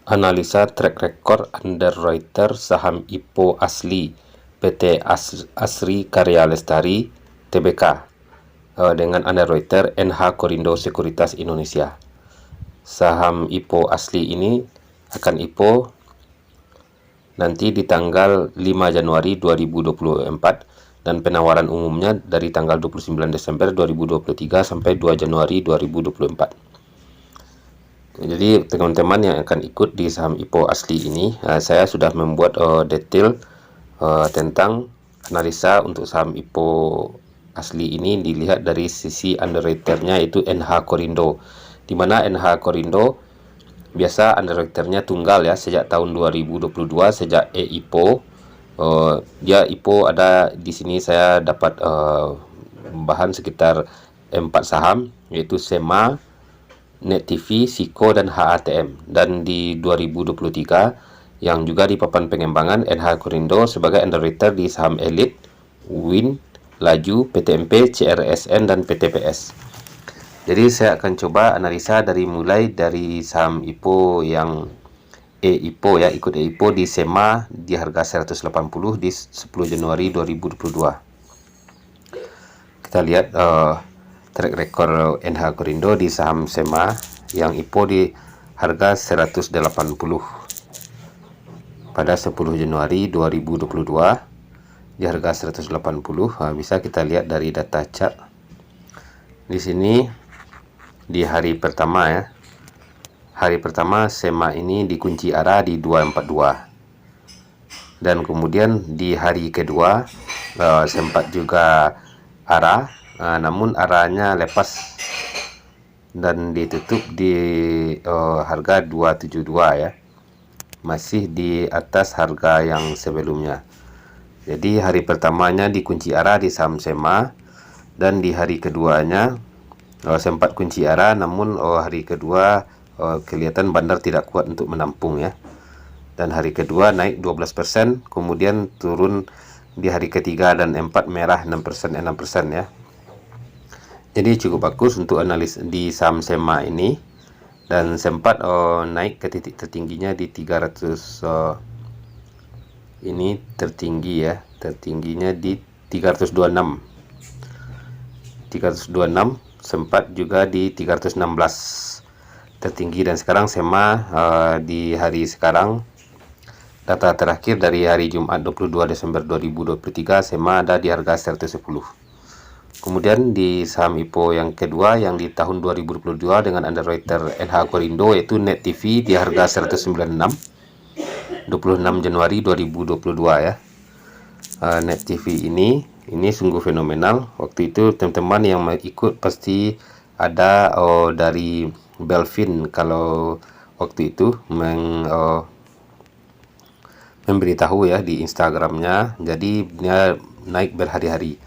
Analisa track record underwriter saham IPO asli PT Asri Karya Lestari Tbk dengan underwriter NH Korindo Sekuritas Indonesia. Saham IPO asli ini akan IPO nanti di tanggal 5 Januari 2024 dan penawaran umumnya dari tanggal 29 Desember 2023 sampai 2 Januari 2024. Jadi teman-teman yang akan ikut di saham IPO asli ini, saya sudah membuat detail tentang analisa untuk saham IPO asli ini dilihat dari sisi underwriternya, yaitu NH Korindo, di mana NH Korindo biasa underwriternya tunggal ya sejak tahun 2022 sejak IPO. Dia IPO ada di sini, saya dapat bahan sekitar 4 saham, yaitu SEMA, Net TV, Siko, dan HATM. Dan di 2023 yang juga di papan pengembangan NH Korindo sebagai underwriter di saham Elite, Win, Laju, PTMP, CRSN, dan PTPS. Jadi saya akan coba analisa mulai dari saham IPO yang IPO ya, ikut IPO di SEMA di harga 180 di 10 Januari 2022. Kita lihat track record NH Korindo di saham SEMA yang IPO di harga 180 pada 10 Januari 2022 di harga 180. Bisa kita lihat dari data chart di sini di hari pertama ya. Hari pertama SEMA ini dikunci arah di 242, dan kemudian di hari kedua sempat juga arah, namun arahnya lepas dan ditutup di harga 272 ya, masih di atas harga yang sebelumnya. Jadi hari pertamanya dikunci arah di saham SEMA, dan di hari keduanya sempat kunci arah, namun hari kedua kelihatan bandar tidak kuat untuk menampung ya, dan hari kedua naik 12%, kemudian turun di hari ketiga dan 4 merah 6% ya. Jadi cukup bagus untuk analis di saham SEMA ini, dan sempat naik ke titik tertingginya di 300 ini tertinggi ya, tertingginya di 326, sempat juga di 316 tertinggi. Dan sekarang SEMA di hari sekarang, data terakhir dari hari Jumat 22 Desember 2023, SEMA ada di harga 110. Kemudian di saham IPO yang kedua yang di tahun 2022 dengan underwriter NH Korindo, yaitu Net TV di harga 196 26 Januari 2022 ya. Net TV ini sungguh fenomenal. Waktu itu teman-teman yang ikut pasti ada dari Belvin kalau waktu itu memberitahu ya di Instagramnya. Jadi dia naik berhari-hari.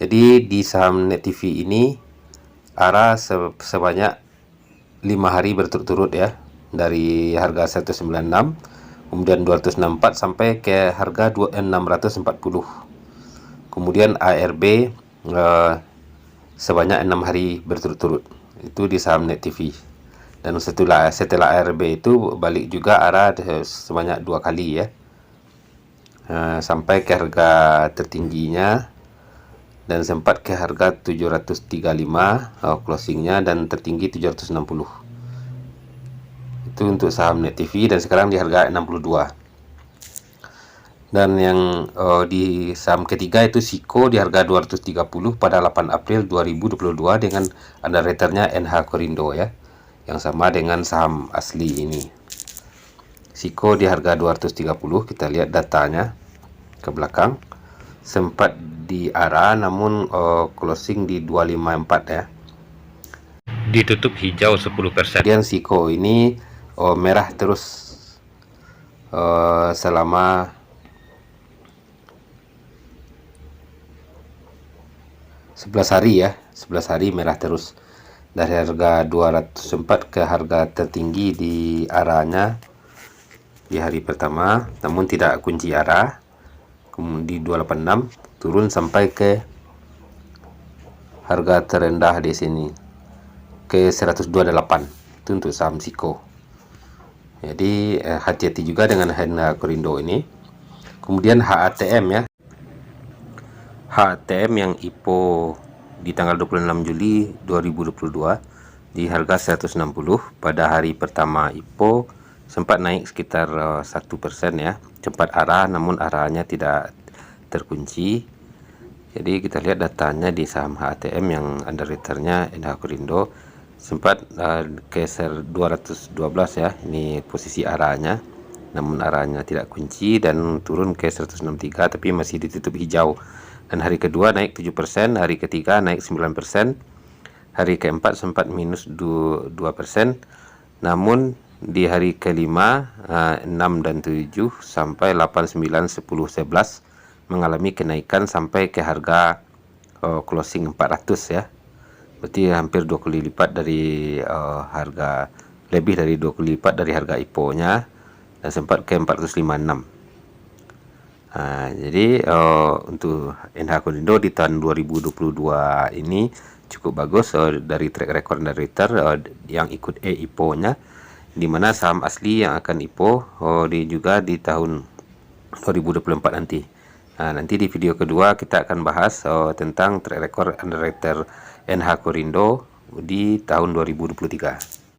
Jadi di saham Net TV ini arah sebanyak 5 hari berturut-turut ya, dari harga 196, kemudian 264 sampai ke harga 640. Kemudian ARB sebanyak 6 hari berturut-turut, itu di saham Net TV. Dan setelah ARB itu balik juga arah sebanyak 2 kali ya, sampai ke harga tertingginya, dan sempat ke harga 735 closingnya, dan tertinggi 760. Itu untuk saham Net TV, dan sekarang di harga 62. Dan yang di saham ketiga itu Siko di harga 230 pada 8 April 2022 dengan underwriternya NH Korindo ya, yang sama dengan saham asli ini. Siko di harga 230, kita lihat datanya ke belakang, sempat di arah, namun closing di 254 ya, ditutup hijau 10%. Kemudian Siko ini merah terus selama 11 hari ya, 11 hari merah terus, dari harga 200 sempat ke harga tertinggi di arahnya di hari pertama, namun tidak kunci arah. Kemudian di 286 turun sampai ke harga terendah di sini ke 128. Itu untuk saham Siko. Jadi hati-hati juga dengan NH Korindo ini. Kemudian HATM ya. HATM yang IPO di tanggal 26 Juli 2022 di harga 160. Pada hari pertama IPO sempat naik sekitar 1% ya, cepat arah, namun arahnya tidak terkunci. Jadi kita lihat datanya di saham HATM yang underwriternya NH Korindo sempat geser 212 ya, ini posisi arahnya, namun arahnya tidak kunci dan turun ke 163 tapi masih ditutup hijau. Dan hari kedua naik 7%, hari ketiga naik 9%, hari keempat sempat minus 2%, namun di hari kelima 6 dan 7 sampai 8, 9, 10, 11 mengalami kenaikan sampai ke harga closing 400 ya. Berarti hampir 2 kali lipat dari harga, lebih dari 2 kali lipat dari harga IPO-nya, dan sempat ke 456. Jadi untuk NH Korindo di tahun 2022 ini cukup bagus dari track record underwriter yang ikut IPO-nya, di mana saham asli yang akan IPO juga di tahun 2024 nanti. Nanti di video kedua kita akan bahas tentang track record underwriter NH Korindo di tahun 2023.